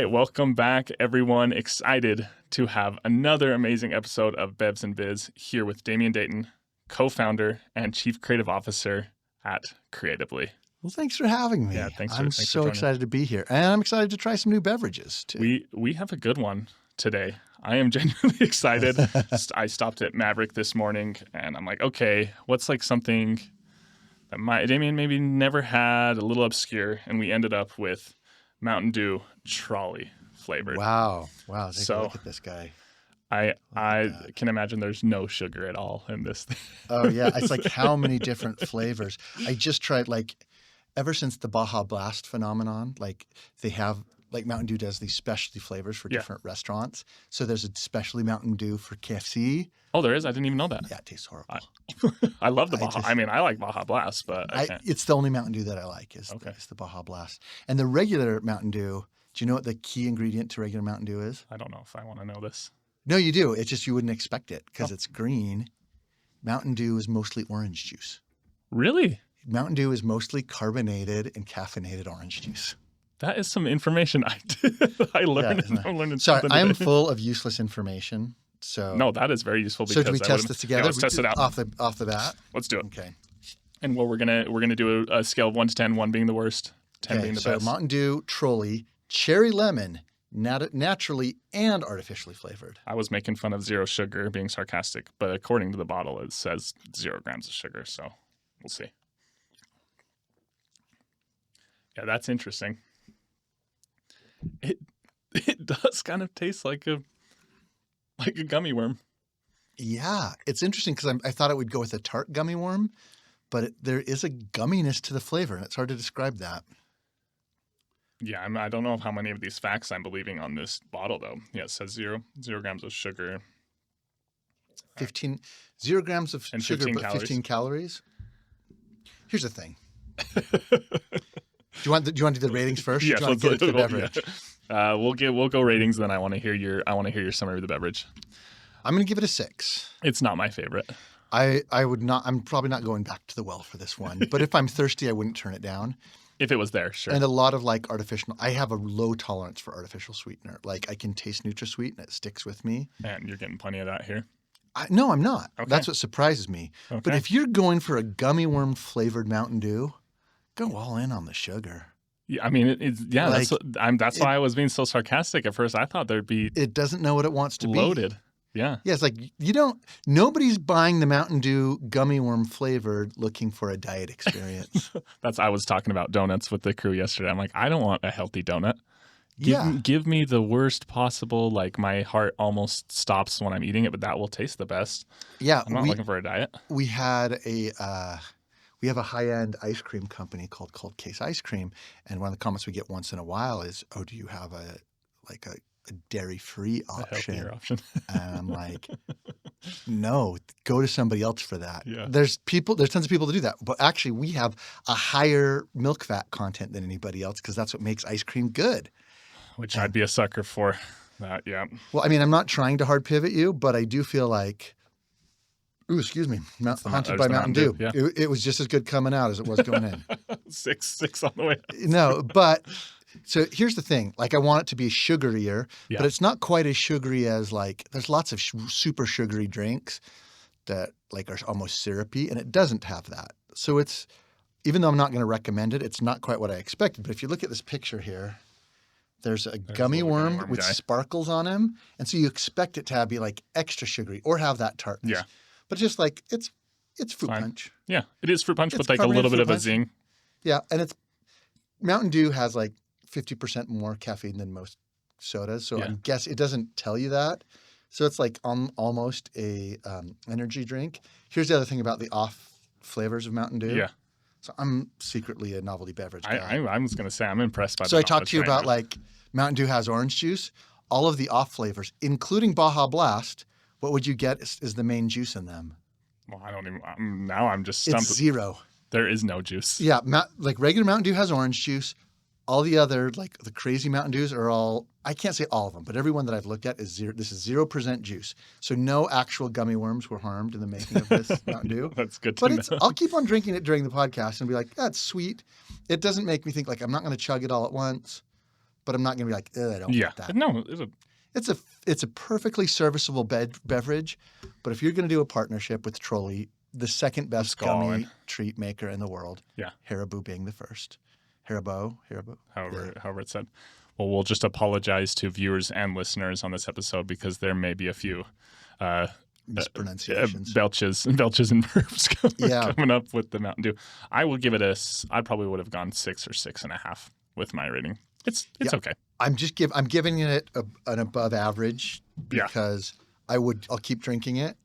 right, welcome back, everyone. Excited to have another amazing episode of BEVS and Biz here with Damian Dayton, co-founder and chief creative officer at Creatably. Well, thanks for having me. Yeah, thanks for I'm joining. so excited to be here. And I'm excited to try some new beverages, too. We have a good one today. I am genuinely excited. I stopped at Maverick this morning, and I'm like, okay, what's like something that Damian maybe never had, a little obscure, and we ended up with Mountain Dew trolley flavored. Wow. Take a look at this guy. I can imagine there's no sugar at all in this thing. Oh, yeah. It's like how many different flavors. I just tried ever since the Baja Blast phenomenon, they have Mountain Dew does these specialty flavors for different restaurants. So there's a specialty Mountain Dew for KFC. Oh, there is? I didn't even know that. Yeah, it tastes horrible. I love the Baja. I like Baja Blast, but I can't. It's the only Mountain Dew that I like is the Baja Blast. And the regular Mountain Dew, do you know what the key ingredient to regular Mountain Dew is? I don't know if I want to know this. No, you do. It's just you wouldn't expect it because it's green. Mountain Dew is mostly orange juice. Really? Mountain Dew is mostly carbonated and caffeinated orange juice. That is some information I learned. Yeah, I'm learning Sorry, something I'm today. full of useless information. So No, that is very useful. So Because do we test this together? Yeah, let's test it out off the bat. Let's do it. Okay. And we're gonna do a scale of 1 to 10, 1 being the worst, 10 being the so best. Mountain Dew trolley, cherry lemon, naturally and artificially flavored. I was making fun of zero sugar, being sarcastic, but according to the bottle, it says 0 grams of sugar. So we'll see. Yeah, that's interesting. It does kind of taste like a gummy worm. Yeah, it's interesting because I thought it would go with a tart gummy worm, but there is a gumminess to the flavor, and it's hard to describe that. Yeah, I don't know how many of these facts I'm believing on this bottle, though. Yeah, it says 0 grams of sugar. 0 grams of And sugar, 15 but calories. 15 calories. Here's the thing. Do you want to do the ratings first? Or Yes, do you want to get into the beverage? Yeah. We'll go ratings. Then I want to hear your summary of the beverage. I'm going to give it a 6. It's not my favorite. I would not. I'm probably not going back to the well for this one. But if I'm thirsty, I wouldn't turn it down. If it was there, sure. And a lot of artificial. I have a low tolerance for artificial sweetener. I can taste NutraSweet and it sticks with me. And you're getting plenty of that here. No, I'm not. Okay. That's what surprises me. Okay. But if you're going for a gummy worm flavored Mountain Dew, go all in on the sugar. Yeah, I mean, that's why I was being so sarcastic at first. I thought there'd be It doesn't know what it wants to be. loaded. Yeah. Yeah, it's nobody's buying the Mountain Dew gummy worm flavored looking for a diet experience. I was talking about donuts with the crew yesterday. I'm like, I don't want a healthy donut. Yeah. Give me the worst possible, my heart almost stops when I'm eating it, but that will taste the best. Yeah. I'm not looking for a diet. We had we have a high-end ice cream company called Cold Case Ice Cream, and one of the comments we get once in a while is, "Oh, do you have a dairy-free option?" A healthier option. And I'm like, "No, go to somebody else for that." Yeah. There's tons of people to do that, but actually, we have a higher milk fat content than anybody else because that's what makes ice cream good. Which I'd be a sucker for. That, yeah. Well, I mean, I'm not trying to hard pivot you, but I do feel like, ooh, excuse me, haunted by Mountain Dew. Yeah. It was just as good coming out as it was going in. Six on the way. No, but so here's the thing. I want it to be sugarier, Yeah. but it's not quite as sugary as there's lots of super sugary drinks that are almost syrupy, and it doesn't have that. So it's, even though I'm not going to recommend it, it's not quite what I expected. But if you look at this picture here, there's a gummy a little worm gummy worm with guy. sparkles on him. And so you expect it to be extra sugary or have that tartness. Yeah. But just it's fruit Fine. punch. Yeah. It is fruit punch It's with a little carbonated bit fruit of a punch. zing. Yeah. And Mountain Dew has 50% more caffeine than most sodas. So Yeah. I guess it doesn't tell you that. So it's almost a energy drink. Here's the other thing about the off flavors of Mountain Dew. Yeah. So I'm secretly a novelty beverage guy. I was going to say, I'm impressed by So the I talked to you knowledge about right Mountain Dew has orange juice. All of the off flavors, including Baja Blast, what would you get is the main juice in them? now. Well, I don't even, now I'm just stumped. It's 0. There is no juice. Yeah, regular Mountain Dew has orange juice. All the other, the crazy Mountain Dews are all, I can't say all of them, but every one that I've looked at is 0. This is 0% juice. So no actual gummy worms were harmed in the making of this Mountain Dew. That's good to But know. I'll keep on drinking it during the podcast and be like, that's sweet. It doesn't make me think I'm not going to chug it all at once. but I'm not going to be like, ugh, I don't Yeah. want that. No, It's a perfectly serviceable beverage, but if you're going to do a partnership with Trolley, the second best go all gummy in. treat maker in the world, Yeah. Haribo being the first. Haribo. however it's said. Well, we'll just apologize to viewers and listeners on this episode because there may be a few Mispronunciations. belches and burps coming up with the Mountain Dew. I would give it I probably would have gone 6 or 6.5 with my rating. It's okay. I'm giving it an above average because I'll keep drinking it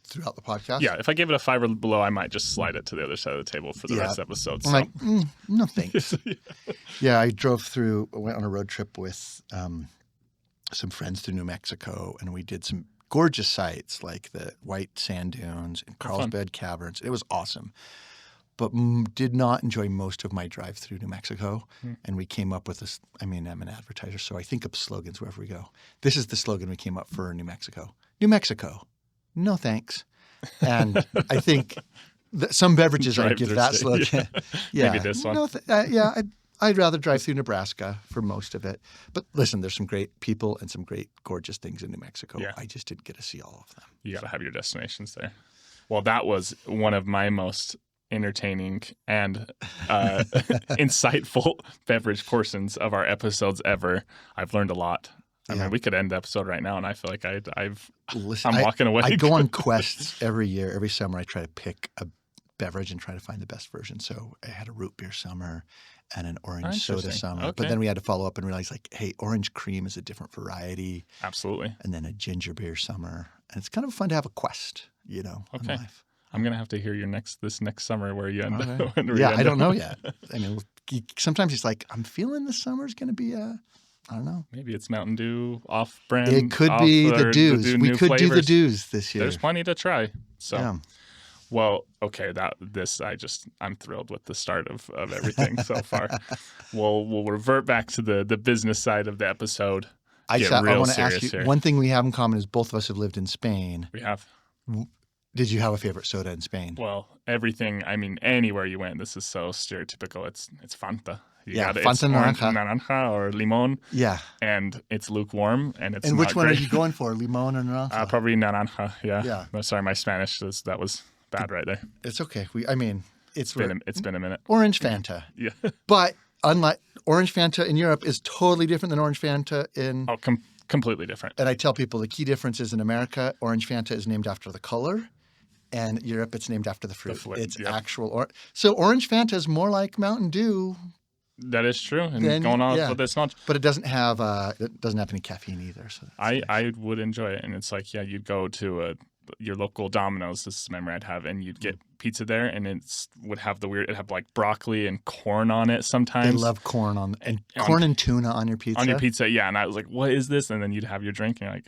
throughout the podcast. Yeah, if I gave it a 5 or below, I might just slide it to the other side of the table for the rest of the episode. I'm like, no thanks. Yeah, I went on a road trip with some friends through New Mexico, and we did some gorgeous sites like the White Sand Dunes and Carlsbad Caverns. It was awesome, but did not enjoy most of my drive through New Mexico. And we came up with this. I mean, I'm an advertiser, so I think of slogans wherever we go. This is the slogan we came up for New Mexico. New Mexico, no thanks. And I think some beverages I give that slogan. Yeah. Maybe this one. No, I'd rather drive through Nebraska for most of it. But listen, there's some great people and some great, gorgeous things in New Mexico. Yeah. I just didn't get to see all of them. You got to have your destinations there. Well, that was one of my most entertaining and insightful beverage portions of our episodes ever. I've learned a lot. I mean, we could end the episode right now, and I feel like I'm walking away. I go on quests every year. Every summer, I try to pick a beverage and try to find the best version. So I had a root beer summer and an orange soda summer. Okay. But then we had to follow up and realize, like, hey, orange cream is a different variety. Absolutely. And then a ginger beer summer. And it's kind of fun to have a quest, in life. I'm going to have to hear this next summer where you end up. I don't know yet. I mean, sometimes it's like, I'm feeling the summer's going to be I don't know. Maybe it's Mountain Dew off-brand. It could be the Dews. We could do the Dews this year. There's plenty to try. So, yeah. Well, okay. I'm thrilled with the start of everything so far. We'll revert back to the business side of the episode. I want to ask you here. One thing we have in common is both of us have lived in Spain. We have. Did you have a favorite soda in Spain? Well, everything. I mean, anywhere you went, this is so stereotypical. It's Fanta. Fanta naranja or limon. Yeah. And it's lukewarm, and it's And which one great. are you going for, limon or naranja? Probably naranja, yeah. Yeah. No, sorry, my Spanish, that was bad right there. It's okay. It's been a minute. Orange Fanta. Yeah. But unlike Orange Fanta in Europe is totally different than Orange Fanta in... Oh, completely different. And I tell people the key difference is in America, Orange Fanta is named after the color. And Europe, it's named after the fruit. It's actual orange. So Orange Fanta is more like Mountain Dew. That is true. And going on with this much. But it doesn't have any caffeine either. So I would enjoy it. And it's like, you'd go to your local Domino's. This is a memory I'd have. And you'd get pizza there. And it would have it'd have like broccoli and corn on it sometimes. They love corn corn and tuna on your pizza. On your pizza, yeah. And I was like, what is this? And then you'd have your drink and you're like,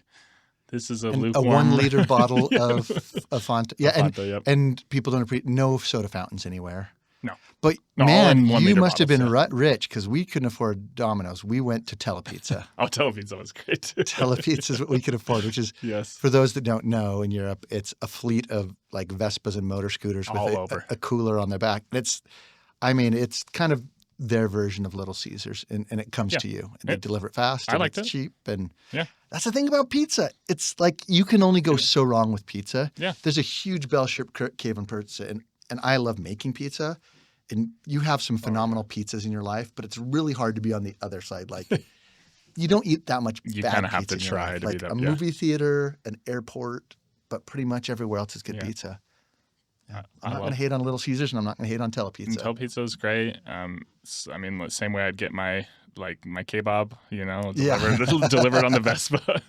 this is a lukewarm. A 1 liter bottle of Fanta. Yeah. Fanta, and people don't appreciate no soda fountains anywhere. No. But man, you must have been rich because we couldn't afford Domino's. We went to Telepizza. Oh, Telepizza was great. Telepizza is what we could afford, which is, for those that don't know, in Europe, it's a fleet of like Vespas and motor scooters with a cooler on their back. It's kind of their version of Little Caesars, and it comes to you. And they deliver it fast, and it's cheap. And that's the thing about pizza. It's like you can only go so wrong with pizza. Yeah. There's a huge bell-shaped cave on pizza, and I love making pizza. And you have some phenomenal pizzas in your life, but it's really hard to be on the other side. Like, you don't eat that much you bad kind of have pizza to in your try life. to like beat up. A movie theater, an airport, but pretty much everywhere else is good pizza. Yeah. I'm not going to hate on Little Caesars, and I'm not going to hate on Telepizza. Telepizza is great. The same way I'd get my kebab, delivered on the Vespa.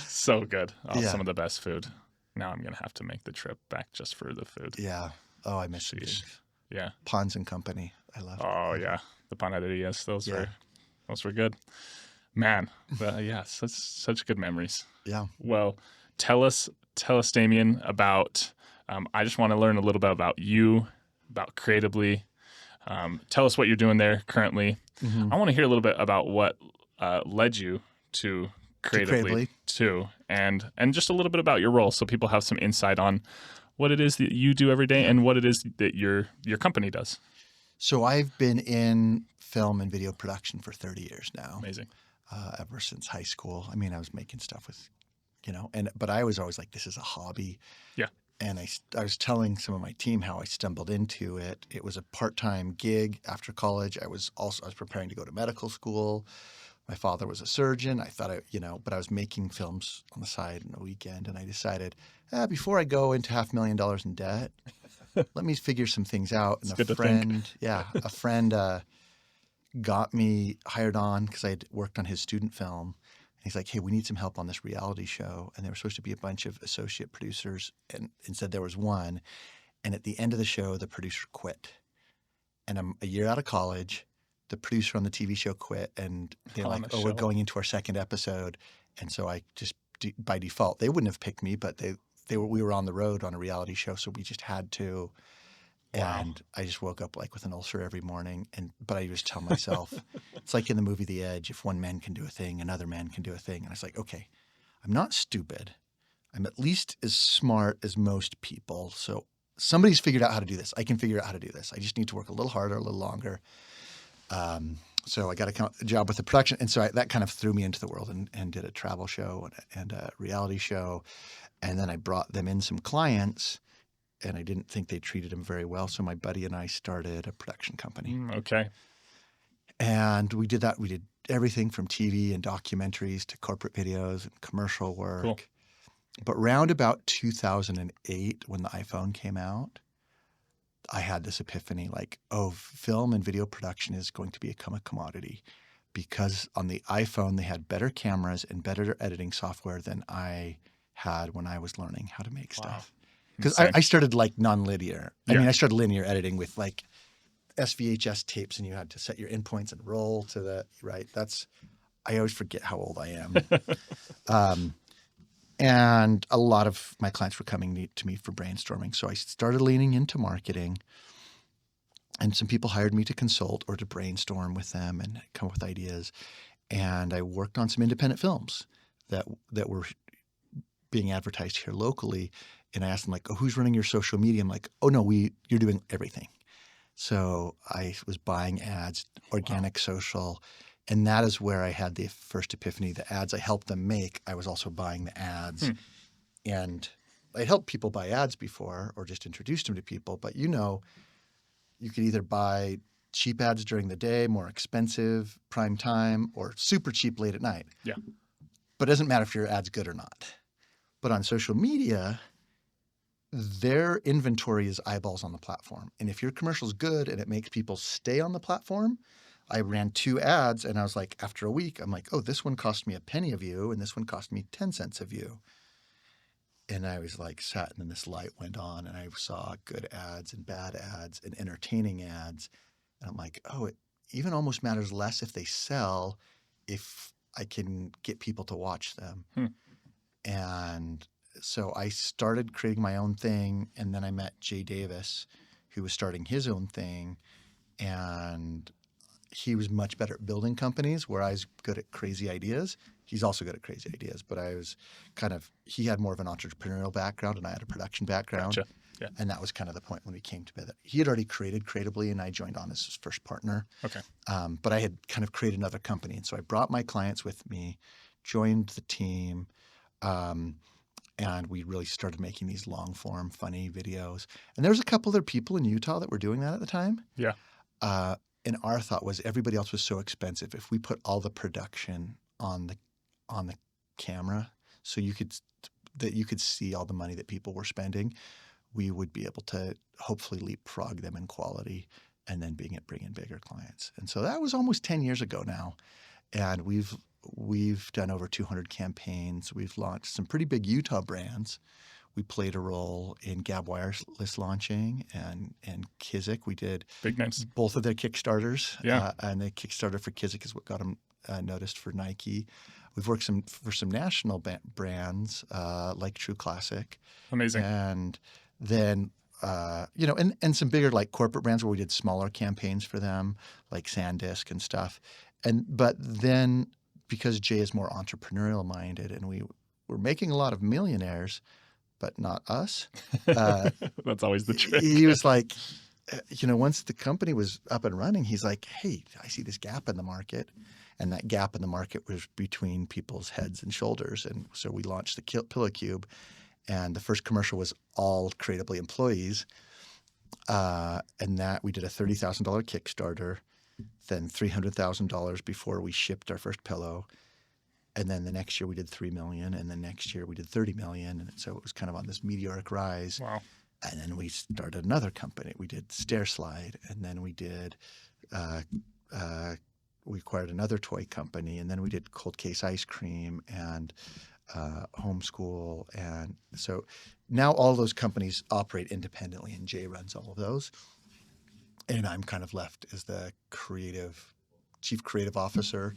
So good. Some of the best food. Now I'm going to have to make the trip back just for the food. Yeah. Oh, I miss it. Yeah. Pons and Company. I love it. Oh, yeah. The panaderias. Those were good. Man, such good memories. Yeah. Well, tell us, Damian, about, I just want to learn a little bit about you, about Creatably. Tell us what you're doing there currently. Mm-hmm. I want to hear a little bit about what led you to Creatably too, and just a little bit about your role so people have some insight on what it is that you do every day and what it is that your company does. So I've been in film and video production for 30 years now. Amazing. ever since high school. I mean, I was making stuff with, but I was always like, this is a hobby. Yeah. And I was telling some of my team how I stumbled into it. It was a part-time gig after college. I was preparing to go to medical school. My father was a surgeon. I thought but I was making films on the side on the weekend, and I decided, before I go into $500,000 in debt, let me figure some things out. And a friend got me hired on because I had worked on his student film. And he's like, hey, we need some help on this reality show. And there were supposed to be a bunch of associate producers, and instead there was one. And at the end of the show, the producer quit. And I'm a year out of college. The producer on the TV show quit, and they're like, "Oh, we're going into our second episode." And so I just, by default, they wouldn't have picked me, but we were on the road on a reality show, so we just had to. Wow. And I just woke up like with an ulcer every morning. But I just tell myself, it's like in the movie The Edge: if one man can do a thing, another man can do a thing. And I was like, okay, I'm not stupid. I'm at least as smart as most people. So somebody's figured out how to do this. I can figure out how to do this. I just need to work a little harder, a little longer. So I got a job with the production. And so that kind of threw me into the world and did a travel show and a reality show. And then I brought them in some clients, and I didn't think they treated them very well. So my buddy and I started a production company. Okay. And we did that. We did everything from TV and documentaries to corporate videos and commercial work. Cool. But round about 2008, when the iPhone came out, I had this epiphany like, oh, film and video production is going to become a commodity, because on the iPhone, they had better cameras and better editing software than I had when I was learning how to make stuff. Because I started like nonlinear. I mean, I started linear editing with like SVHS tapes, and you had to set your endpoints and roll to the right. I always forget how old I am. And a lot of my clients were coming to me for brainstorming. So I started leaning into marketing, and some people hired me to consult or to brainstorm with them and come up with ideas. And I worked on some independent films that were being advertised here locally. And I asked them like, oh, who's running your social media? I'm like, oh no, you're doing everything. So I was buying ads, organic social. And that is where I had the first epiphany. The ads I helped them make, I was also buying the ads. And I helped people buy ads before or just introduced them to people. But you could either buy cheap ads during the day, more expensive, prime time, or super cheap late at night. Yeah. But it doesn't matter if your ad's good or not. But on social media, their inventory is eyeballs on the platform. And if your commercial's good and it makes people stay on the platform, I ran 2 ads, and I was like, after a week, I'm like, oh, this one cost me a penny a view, and this one cost me 10 cents a view. And I was like, sat, and then this light went on, and I saw good ads and bad ads and entertaining ads. And I'm like, oh, it even almost matters less if they sell if I can get people to watch them. And so I started creating my own thing, and then I met Jay Davis, who was starting his own thing, and he was much better at building companies, where I was good at crazy ideas. He's also good at crazy ideas, but I was he had more of an entrepreneurial background and I had a production background. Gotcha. Yeah. And that was kind of the point when we came together. He had already created Creatably, and I joined on as his first partner. Okay. But I had kind of created another company. And so I brought my clients with me, joined the team, and we really started making these long form, funny videos. And there was a couple other people in Utah that were doing that at the time. Yeah. And our thought was everybody else was so expensive. If we put all the production on the camera, so you could see all the money that people were spending, we would be able to hopefully leapfrog them in quality and then bring in bigger clients. And so that was almost 10 years ago now. And we've done over 200 campaigns. We've launched some pretty big Utah brands. We played a role in Gab Wireless launching and Kizik. We did Big names. Both of their Kickstarters. Yeah. And the Kickstarter for Kizik is what got them noticed for Nike. We've worked for some national brands like True Classic. Amazing. And then, and some bigger like corporate brands where we did smaller campaigns for them, like SanDisk and stuff. But then because Jay is more entrepreneurial minded and we were making a lot of millionaires, but not us. That's always the trick. He was like, once the company was up and running, he's like, hey, I see this gap in the market. And that gap in the market was between people's heads and shoulders. And so we launched the Pillow Cube, and the first commercial was all Creatably employees. And that we did a $30,000 Kickstarter, then $300,000 before we shipped our first pillow. And then the next year we did 3 million, and the next year we did 30 million. And so it was kind of on this meteoric rise. Wow. And then we started another company. We did Stair Slide, and then we did we acquired another toy company, and then we did Cold Case Ice Cream and Homeschool. And so now all those companies operate independently, and Jay runs all of those. And I'm kind of left as the chief creative officer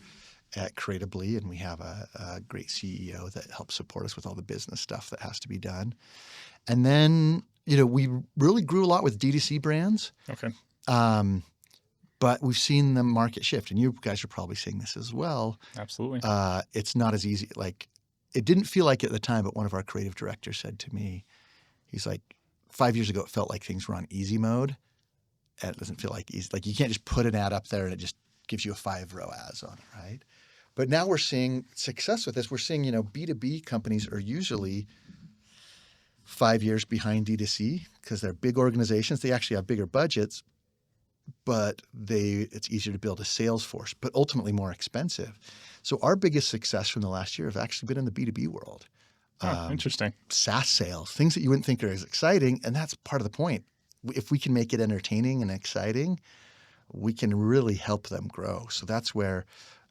at Creatably, and we have a great CEO that helps support us with all the business stuff that has to be done. And then, we really grew a lot with D2C brands. Okay. But we've seen the market shift, and you guys are probably seeing this as well. Absolutely. It's not as easy. Like, it didn't feel like it at the time, but one of our creative directors said to me, he's like, 5 years ago, it felt like things were on easy mode. And it doesn't feel like easy. Like, you can't just put an ad up there and it just gives you a 5-row ads on it, right? But now we're seeing success with this. We're seeing, B2B companies are usually 5 years behind D2C because they're big organizations. They actually have bigger budgets, but it's easier to build a sales force, but ultimately more expensive. So our biggest success from the last year have actually been in the B2B world. Interesting. SaaS sales, things that you wouldn't think are as exciting, and that's part of the point. If we can make it entertaining and exciting, we can really help them grow. So that's where,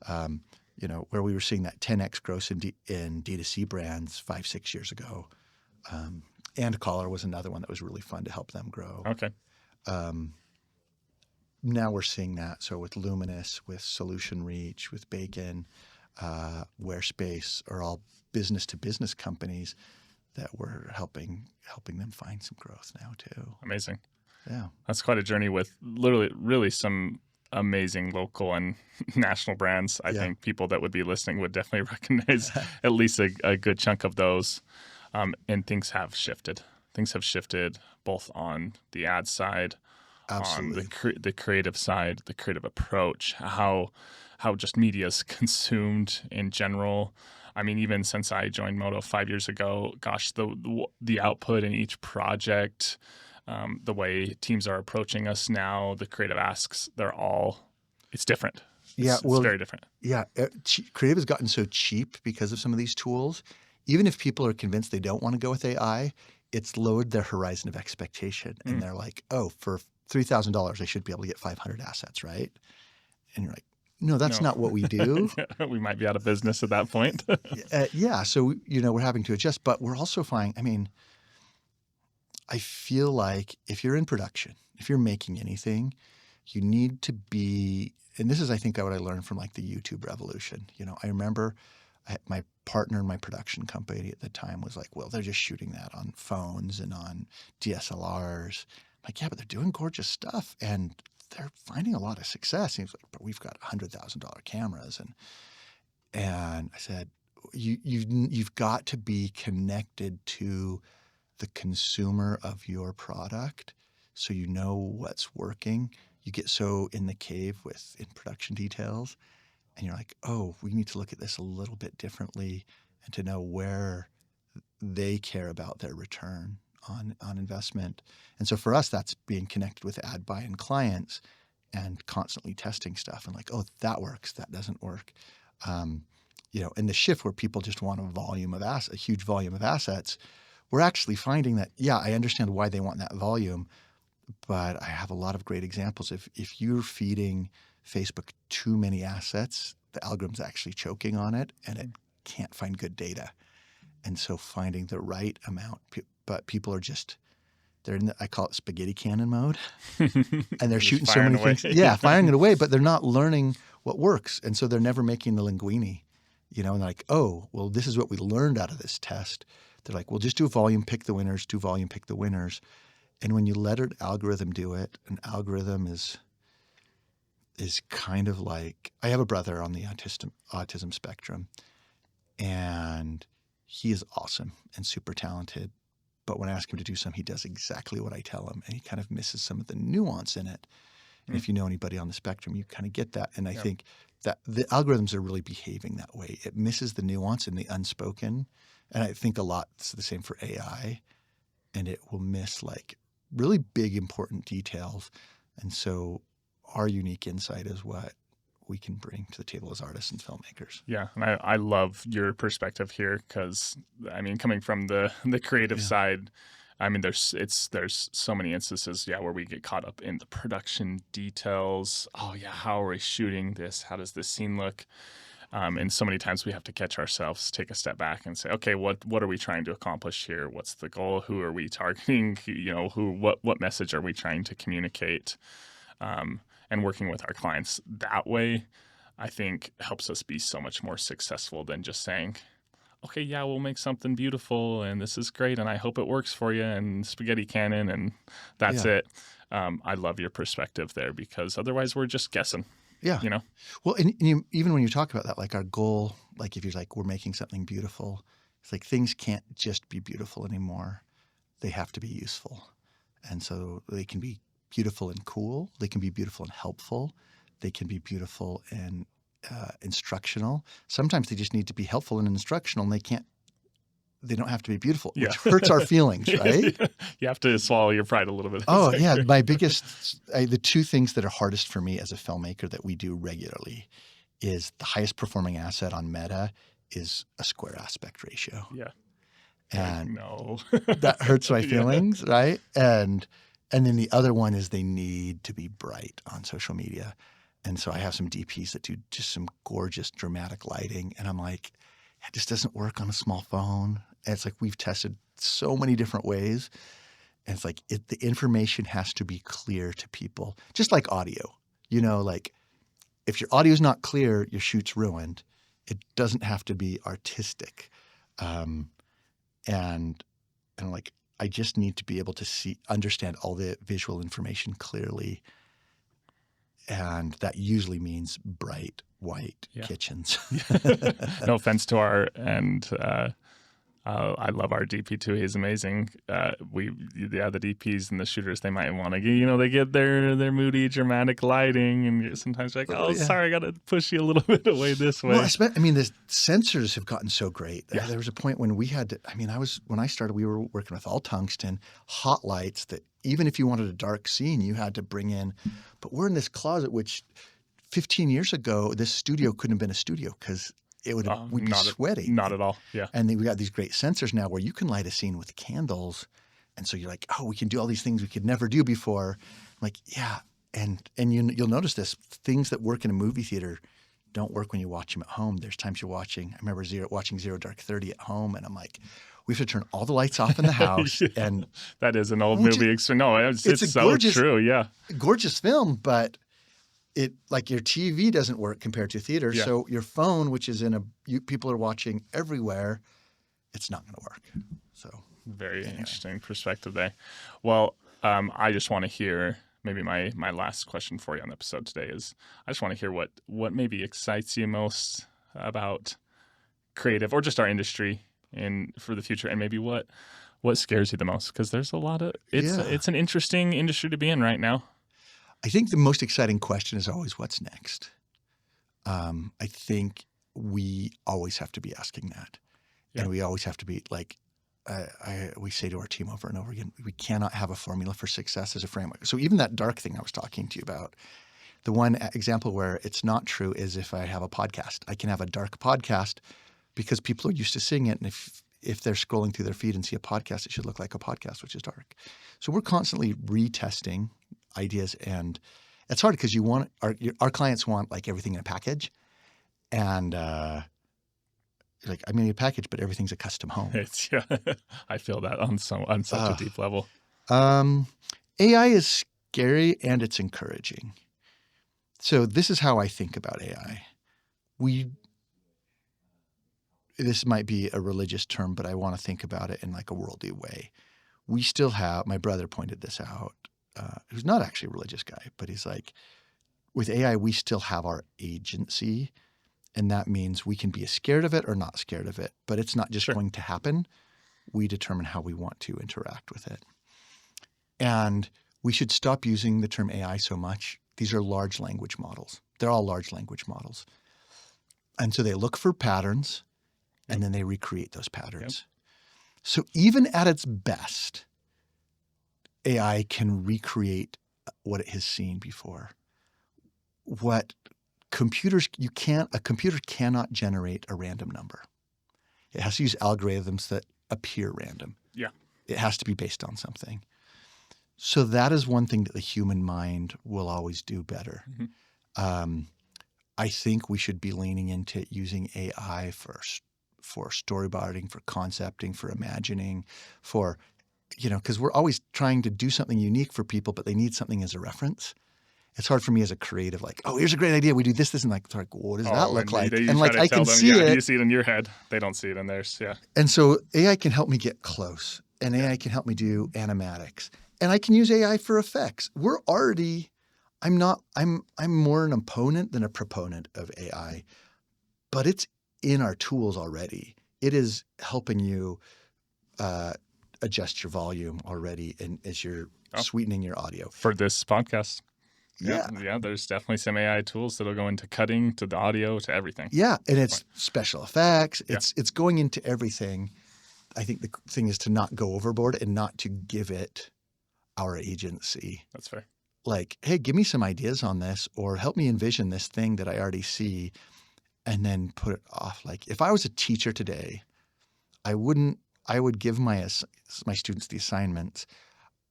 where we were seeing that 10x growth in D2C brands 5-6 years ago. And Collar was another one that was really fun to help them grow. Okay. Now we're seeing that. So with Luminous, with Solution Reach, with Bacon, Wearspace are all business-to-business companies that we're helping them find some growth now too. Amazing. Yeah. That's quite a journey with literally really some amazing local and national brands. I think people that would be listening would definitely recognize at least a good chunk of those. And things have shifted. Things have shifted both on the ad side, Absolutely. on the creative side, the creative approach, how just media is consumed in general. I mean, even since I joined Moto 5 years ago, gosh, the output in each project, the way teams are approaching us now, the creative asks, it's different. It's very different. Yeah. Creative has gotten so cheap because of some of these tools. Even if people are convinced they don't want to go with AI, it's lowered their horizon of expectation. And they're like, oh, for $3,000, I should be able to get 500 assets, right? And you're like, no, that's not what we do. We might be out of business at that point. Yeah. So, we're having to adjust. But we're also finding, I feel like if you're in production, if you're making anything, you need to be – and this is, I think, what I learned from like the YouTube revolution. I remember my partner in my production company at the time was like, well, they're just shooting that on phones and on DSLRs. I'm like, yeah, but they're doing gorgeous stuff and they're finding a lot of success. And he was like, but we've got $100,000 cameras. And I said, you've got to be connected to the consumer of your product so you know what's working. You get so in the cave in production details. And you're like, oh, we need to look at this a little bit differently and to know where they care about their return on investment. And so for us, that's being connected with ad buy and clients and constantly testing stuff and like, oh, that works, that doesn't work. And the shift where people just want a huge volume of assets, we're actually finding that, yeah, I understand why they want that volume, but I have a lot of great examples. If you're feeding Facebook too many assets, the algorithm's actually choking on it and it can't find good data. And so finding the right amount, but people are just, they're in I call it spaghetti cannon mode and they're shooting so many things. Yeah, firing it away, but they're not learning what works. And so they're never making the linguine, and they're like, oh, well, this is what we learned out of this test. They're like, well, just do volume, pick the winners, do volume, pick the winners. And when you let an algorithm do it, an algorithm is kind of like, I have a brother on the autism spectrum, and he is awesome and super talented. But when I ask him to do something, he does exactly what I tell him, and he kind of misses some of the nuance in it. And if you know anybody on the spectrum, you kind of get that. And I think that the algorithms are really behaving that way. It misses the nuance and the unspoken. And I think a lot it's the same for AI. And it will miss like really big, important details. And so our unique insight is what we can bring to the table as artists and filmmakers. Yeah, and I love your perspective here because, I mean, coming from the creative side, I mean, there's so many instances, where we get caught up in the production details. Oh, yeah, how are we shooting this? How does this scene look? And so many times we have to catch ourselves, take a step back, and say, okay, what are we trying to accomplish here? What's the goal? Who are we targeting? What message are we trying to communicate? And working with our clients that way, I think helps us be so much more successful than just saying, okay, yeah, we'll make something beautiful and this is great and I hope it works for you and spaghetti cannon and that's it. I love your perspective there because otherwise we're just guessing. Yeah. Well, and even when you talk about that, like our goal, like if you're like, we're making something beautiful, it's like things can't just be beautiful anymore. They have to be useful. And so they can be beautiful and cool. They can be beautiful and helpful. They can be beautiful and instructional. Sometimes they just need to be helpful and instructional, and they don't have to be beautiful, which hurts our feelings, right? You have to swallow your pride a little bit. Oh, yeah. My the two things that are hardest for me as a filmmaker that we do regularly is the highest performing asset on Meta is a square aspect ratio. Yeah. And no. that hurts my feelings, right? And then the other one is they need to be bright on social media. And so I have some DPs that do just some gorgeous dramatic lighting. And I'm like, it just doesn't work on a small phone. And it's like we've tested so many different ways. And it's like the information has to be clear to people, just like audio. Like if your audio is not clear, your shoot's ruined. It doesn't have to be artistic. And like, I just need to be able to understand all the visual information clearly. And that usually means bright white kitchens. No offense to I love our DP too. He's amazing. The DPs and the shooters, they might want to, they get their moody, dramatic lighing, and sometimes like, sorry, I got to push you a little bit away this way. Well, the sensors have gotten so great. Yeah. There was a point when we had to, when I started, we were working with all tungsten, hot lights that even if you wanted a dark scene, you had to bring in. But we're in this closet, which 15 years ago, this studio couldn't have been a studio because we'd be sweaty. Not at all. Yeah. And then we got these great sensors now where you can light a scene with candles. And so you're like, oh, we can do all these things we could never do before. I'm like, yeah. And you'll notice this. Things that work in a movie theater don't work when you watch them at home. There's times you're watching. I remember watching Zero Dark 30 at home, and I'm like, we have to turn all the lights off in the house. And that is an old movie experience. No, it's so gorgeous, true. Yeah. Gorgeous film, but it like your TV doesn't work compared to theater. Yeah. So your phone, which is people are watching everywhere, it's not going to work. So very interesting perspective there. Well, I just want to hear maybe my last question for you on the episode today is I just want to hear what maybe excites you most about creative or just our industry for the future, and maybe what scares you the most, because there's a lot of it's an interesting industry to be in right now. I think the most exciting question is always what's next. I think we always have to be asking that, and we always have to be like we say to our team over and over again, we cannot have a formula for success as a framework. So even that dark thing I was talking to you about, the one example where it's not true is if I have a podcast. I can have a dark podcast because people are used to seeing it. And if they're scrolling through their feed and see a podcast, it should look like a podcast, which is dark. So we're constantly retesting ideas. And it's hard because our clients want like everything in a package. And like, I mean, a package, but everything's a custom home. I feel that on such a deep level. AI is scary and it's encouraging. So this is how I think about AI. This might be a religious term, but I want to think about it in like a worldly way. We still have, my brother pointed this out, who's not actually a religious guy, but he's like, with AI, we still have our agency. And that means we can be scared of it or not scared of it, but it's not just going to happen. We determine how we want to interact with it. And we should stop using the term AI so much. These are large language models. They're all large language models. And so they look for patterns and then they recreate those patterns. So even at its best, AI can recreate what it has seen before. What a computer cannot generate a random number. It has to use algorithms that appear random. Yeah. It has to be based on something. So that is one thing that the human mind will always do better. I think we should be leaning into using AI for storyboarding, for concepting, for imagining, for, because we're always trying to do something unique for people, but they need something as a reference. It's hard for me as a creative, like, oh, here's a great idea. We do this, and like, what does that look like? You and try like, to I tell can them, see it. You see it in your head. They don't see it in theirs. Yeah. And so AI can help me get close, and AI can help me do animatics, and I can use AI for effects. I'm more an opponent than a proponent of AI, but it's in our tools already. It is helping you adjust your volume already, and as you're sweetening your audio for this podcast. Yeah. Yeah. There's definitely some AI tools that'll go into cutting, to the audio, to everything. Yeah, and it's special effects. It's going into everything. I think the thing is to not go overboard and not to give it our agency. That's fair. Like, hey, give me some ideas on this, or help me envision this thing that I already see, and then put it off. Like, if I was a teacher today, I would give my students the assignments.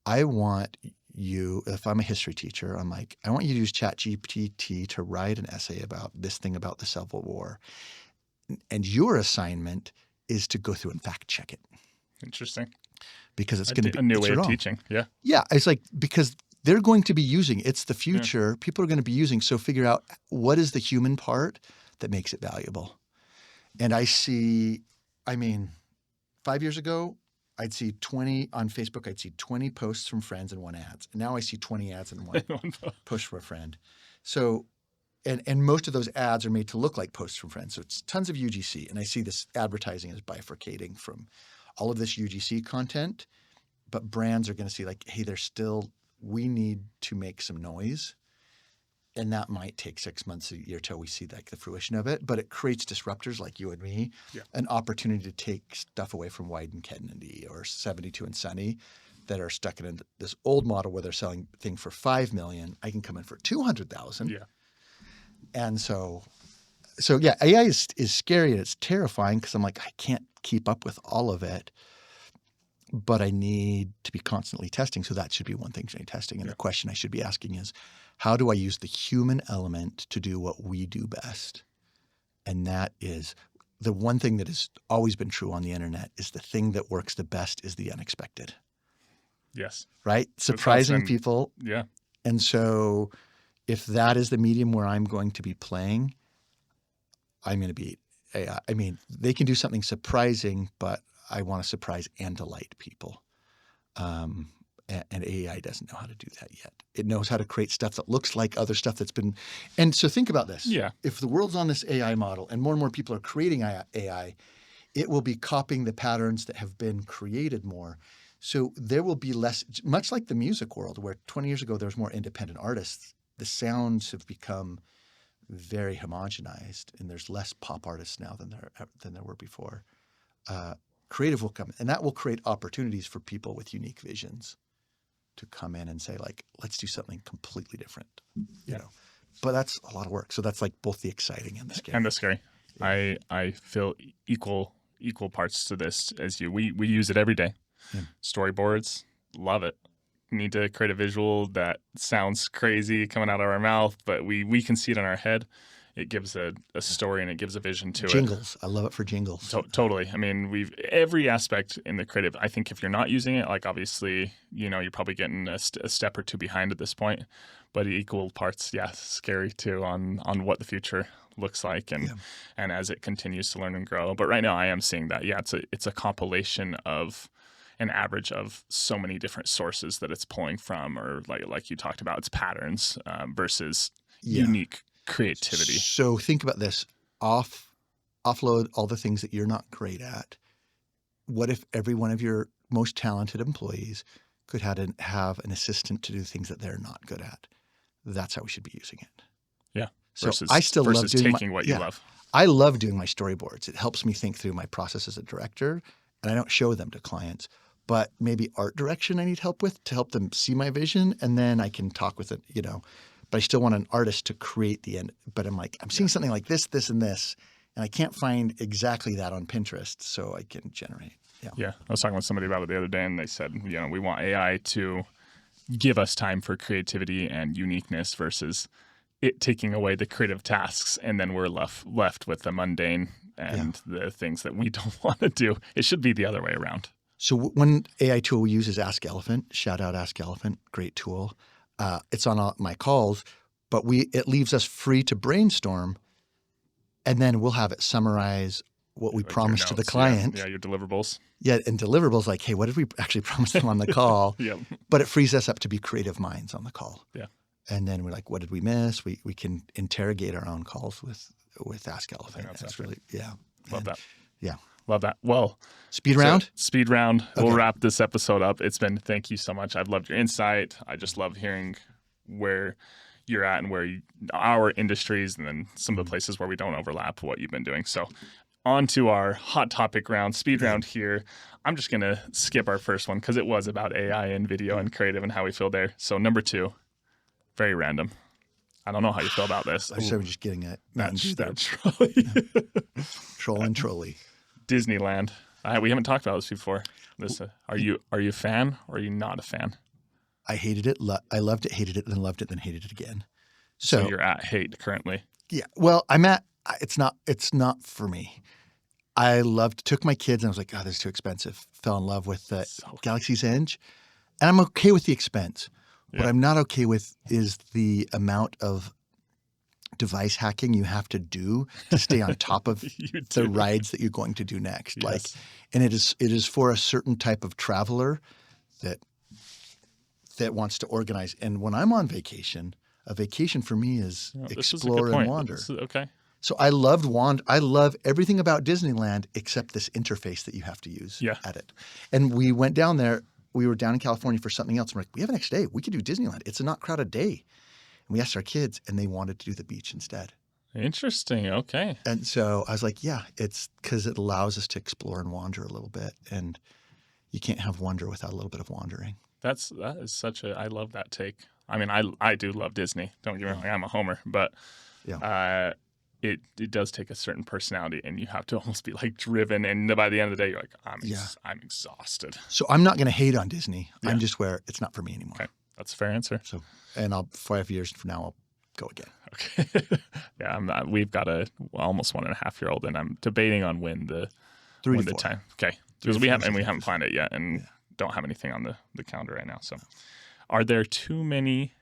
I want you, if I'm a history teacher, I'm like, I want you to use ChatGPT to write an essay about this thing about the Civil War. And your assignment is to go through and fact check it. Interesting. Because it's going to be a new way of wrong. teaching. Yeah. Yeah. It's like, because they're going to be using it's the future. Yeah. People are going to be using. So figure out what is the human part that makes it valuable. And I see, 5 years ago, I'd see 20 on Facebook. I'd see 20 posts from friends and 1 ads. And now I see 20 ads and one push from a friend. So, and most of those ads are made to look like posts from friends. So it's tons of UGC. And I see this advertising is bifurcating from all of this UGC content, but brands are going to see like, hey, we need to make some noise. And that might take 6 months, a year till we see like the fruition of it. But it creates disruptors like you and me, an opportunity to take stuff away from Wyden Kennedy or 72 and Sunny that are stuck in this old model where they're selling thing for $5 million. I can come in for $200,000. Yeah. And so yeah, AI is scary and it's terrifying because I'm like, I can't keep up with all of it, but I need to be constantly testing. So that should be one thing to be testing. And the question I should be asking is, how do I use the human element to do what we do best? And that is the one thing that has always been true on the internet is the thing that works the best is the unexpected. Yes. Right? Surprising people. Yeah. And so if that is the medium where I'm going to be playing, I'm going to be AI. They can do something surprising, but I want to surprise and delight people. And AI doesn't know how to do that yet. It knows how to create stuff that looks like other stuff that's been – and so think about this. Yeah. If the world's on this AI model and more people are creating AI, it will be copying the patterns that have been created more. So there will be less – much like the music world where 20 years ago there was more independent artists, the sounds have become very homogenized and there's less pop artists now than there were before. Creative will come – and that will create opportunities for people with unique visions to come in and say like, let's do something completely different, you know. But that's a lot of work. So that's like both the exciting and the scary. And the scary. Yeah. I feel equal parts to this as you. We use it every day. Yeah. Storyboards, love it. Need to create a visual that sounds crazy coming out of our mouth, but we can see it in our head. It gives a story and it gives a vision to Jingles. I love it for jingles. Totally. Every aspect in the creative. I think if you're not using it, like obviously, you're probably getting a step or two behind at this point. But equal parts, scary too on what the future looks like and as it continues to learn and grow. But right now, I am seeing that. Yeah, it's a compilation of an average of so many different sources that it's pulling from, or like you talked about, it's patterns versus unique creativity. So think about this. Offload all the things that you're not great at. What if every one of your most talented employees could have an assistant to do things that they're not good at? That's how we should be using it. Yeah. So versus, I still love versus doing taking what you love. I love doing my storyboards. It helps me think through my process as a director, and I don't show them to clients. But maybe art direction I need help with to help them see my vision, and then I can talk with it, But I still want an artist to create the end. But I'm like, I'm seeing something like this, this, and this, and I can't find exactly that on Pinterest, so I can generate. Yeah. I was talking with somebody about it the other day, and they said, we want AI to give us time for creativity and uniqueness versus it taking away the creative tasks, and then we're left with the mundane and the things that we don't want to do. It should be the other way around. So one AI tool we use is Ask Elephant. Shout out Ask Elephant, great tool. It's on all my calls, but it leaves us free to brainstorm, and then we'll have it summarize what we promised to the client. Yeah, your deliverables. Yeah, and deliverables like, hey, what did we actually promise them on the call? Yep. But it frees us up to be creative minds on the call. Yeah. And then we're like, what did we miss? We can interrogate our own calls with Ask Elephant. That's really, Love that. Yeah. Love that. Well, speed round? Speed round. Okay. We'll wrap this episode up. Thank you so much. I've loved your insight. I just love hearing where you're at and where our industries, and then some of the places where we don't overlap what you've been doing. So on to our hot topic round, speed round here. I'm just going to skip our first one because it was about AI and video and creative and how we feel there. So number 2, very random. I don't know how you feel about this. I started just getting it. That trolley. Troll and trolley. Disneyland. We haven't talked about this before. Are you a fan or are you not a fan? I hated it. I loved it, hated it, then loved it, then hated it again. So you're at hate currently. Yeah. Well, I'm at. It's not for me. I took my kids and I was like, oh, this is too expensive. Fell in love with Galaxy's Edge, and I'm okay with the expense. Yeah. What I'm not okay with is the amount of device hacking you have to do to stay on top of the rides that you're going to do next. Yes. And it is for a certain type of traveler that wants to organize. And when I'm on vacation, a vacation for me is explore and wander. Okay. So I love everything about Disneyland except this interface that you have to use at it. And we went down there. We were down in California for something else. We're like, we have an extra day. We could do Disneyland. It's a not crowded day. And we asked our kids, and they wanted to do the beach instead. Interesting. Okay. And so I was like, yeah, it's because it allows us to explore and wander a little bit. And you can't have wonder without a little bit of wandering. That is I love that take. I mean, I do love Disney. Don't get me wrong, I'm a homer, but it does take a certain personality, and you have to almost be like driven. And by the end of the day, you're like, I'm exhausted. So I'm not going to hate on Disney. Yeah. I'm just where it's not for me anymore. Okay. That's a fair answer. So, and 5 years from now, I'll go again. Okay. Yeah, we've got a almost 1.5-year-old, and I'm debating on when the time. Okay, because we haven't planned it yet, and don't have anything on the calendar right now. So, are there too many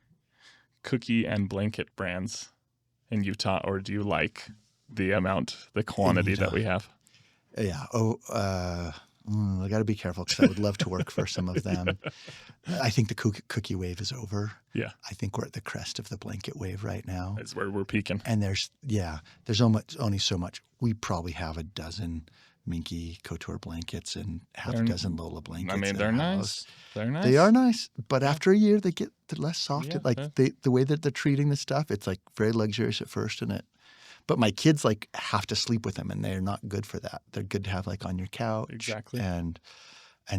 cookie and blanket brands in Utah, or do you like the quantity that we have? Yeah. I got to be careful because I would love to work for some of them. I think the cookie wave is over. Yeah. I think we're at the crest of the blanket wave right now. That's where we're peaking. And there's only so much. We probably have a dozen Minky Couture blankets and half a dozen Lola blankets. I mean, they're nice. They're nice. They are nice, but after a year, they're less soft. The way that they're treating the stuff, it's like very luxurious at first, but my kids have to sleep with them, and they're not good for that. They're good to have on your couch. Exactly. And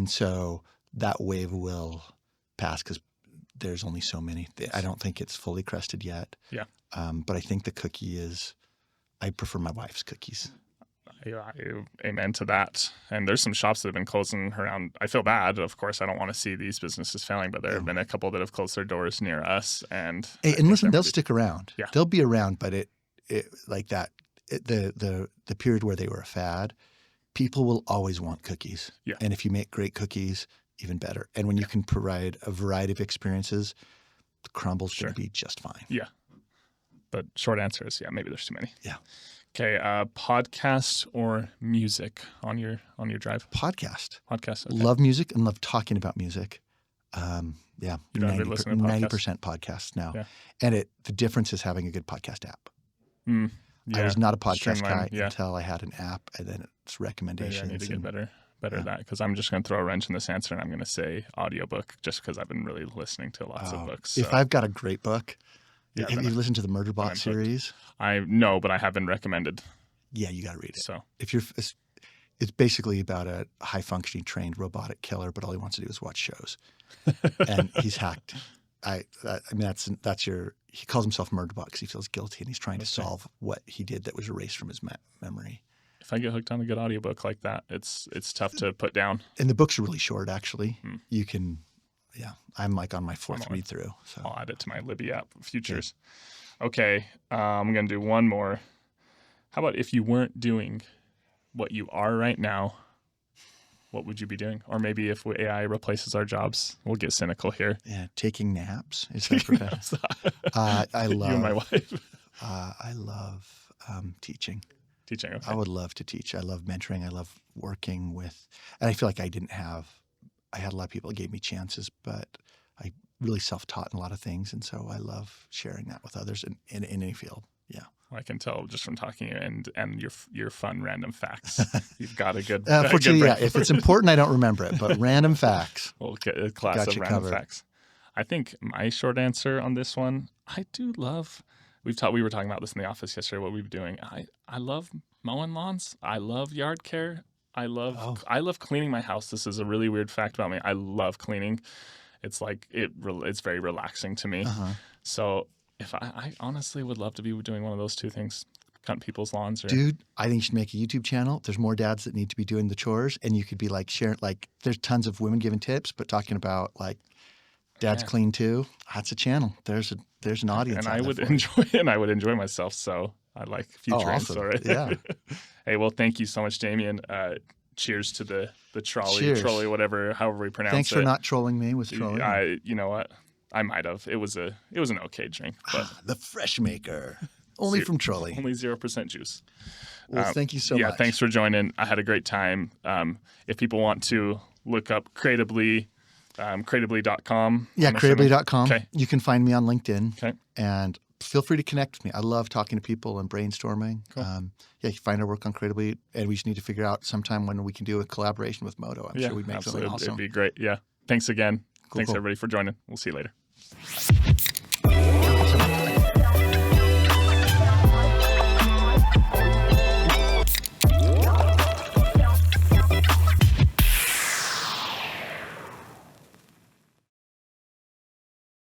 so that wave will pass because there's only so many. I don't think it's fully crested yet. Yeah. But I think the cookie is. I prefer my wife's cookies. Amen to that. And there's some shops that have been closing around. I feel bad. Of course, I don't want to see these businesses failing, but there have been a couple that have closed their doors near us. And listen, they'll stick around. Yeah. They'll be around, but the period where they were a fad, people will always want cookies. Yeah. And if you make great cookies, even better. And when you can provide a variety of experiences, the crumble's going to be just fine. Yeah. But short answer is, maybe there's too many. Yeah. Okay, podcast or music on your drive? Podcast. Podcast. Okay. Love music and love talking about music. You don't really listen to podcasts? 90% podcasts now. Yeah. And the difference is having a good podcast app. Yeah. I was not a podcast guy yeah. until I had an app, and then it's recommendations. Maybe I need to get better at that, because I'm just going to throw a wrench in this answer, and I'm going to say audiobook, just because I've been really listening to lots of books. So. If I've got a great book, Yeah, Have you listened to the Murderbot hooked. series? No, but I have been recommended. Yeah, you got to read it. So If you're, it's basically about a high functioning trained robotic killer, but all he wants to do is watch shows, and he's hacked. I mean, that's your. He calls himself Murderbot because he feels guilty and he's trying to solve what he did that was erased from his memory. if I get hooked on a good audiobook like that, it's tough to put down. And the books are really short, actually. You can, yeah. I'm like on my fourth read through. So I'll add it to my Libby app futures. Okay, I'm gonna do one more. How about if you weren't doing what you are right now, what would you be doing? Or maybe if AI replaces our jobs, we'll get cynical here. yeah, taking naps is that profession. I love you and my wife. I love teaching. Teaching. Okay. I would love to teach. I love mentoring. I love working with, and I feel like I had a lot of people that gave me chances, but I really self-taught in a lot of things. And so I love sharing that with others in any field. Yeah. I can tell just from talking to you and your fun random facts. You've got a good. Fortunately, yeah. If it's important, I don't remember it, but random facts. We'll get a class of random facts. I think my short answer on this one, I do love. We were talking about this in the office yesterday. What we've been doing. I love mowing lawns. I love yard care. I love cleaning my house. This is a really weird fact about me. I love cleaning. It's like it's very relaxing to me. So if I honestly would love to be doing one of those two things, cutting people's lawns. Dude, I think you should make a YouTube channel. There's more dads that need to be doing the chores, and you could be like sharing. Like, there's tons of women giving tips, but talking about like dads clean too. That's a channel. There's an audience. And I would enjoy myself. So I like future awesome. Right? Yeah. Hey, well, thank you so much, Damian. Cheers to the trolley, Cheers. however we pronounce it. Thanks for not trolling me with trolling. You know what? I might have. It was an okay drink, but the Fresh Maker, only from trolling, only 0% juice. Well, thank you so much. Yeah, thanks for joining. I had a great time. If people want to look up Creatably, creatably.com. Yeah, creatably.com. Okay. You can find me on LinkedIn. Okay. And feel free to connect with me. I love talking to people and brainstorming. Cool. You can find our work on Creatably, and we just need to figure out sometime when we can do a collaboration with Moto. I'm sure we'd make something awesome. It'd be great. Yeah. Thanks again. Cool. Thanks, everybody, for joining. We'll see you later.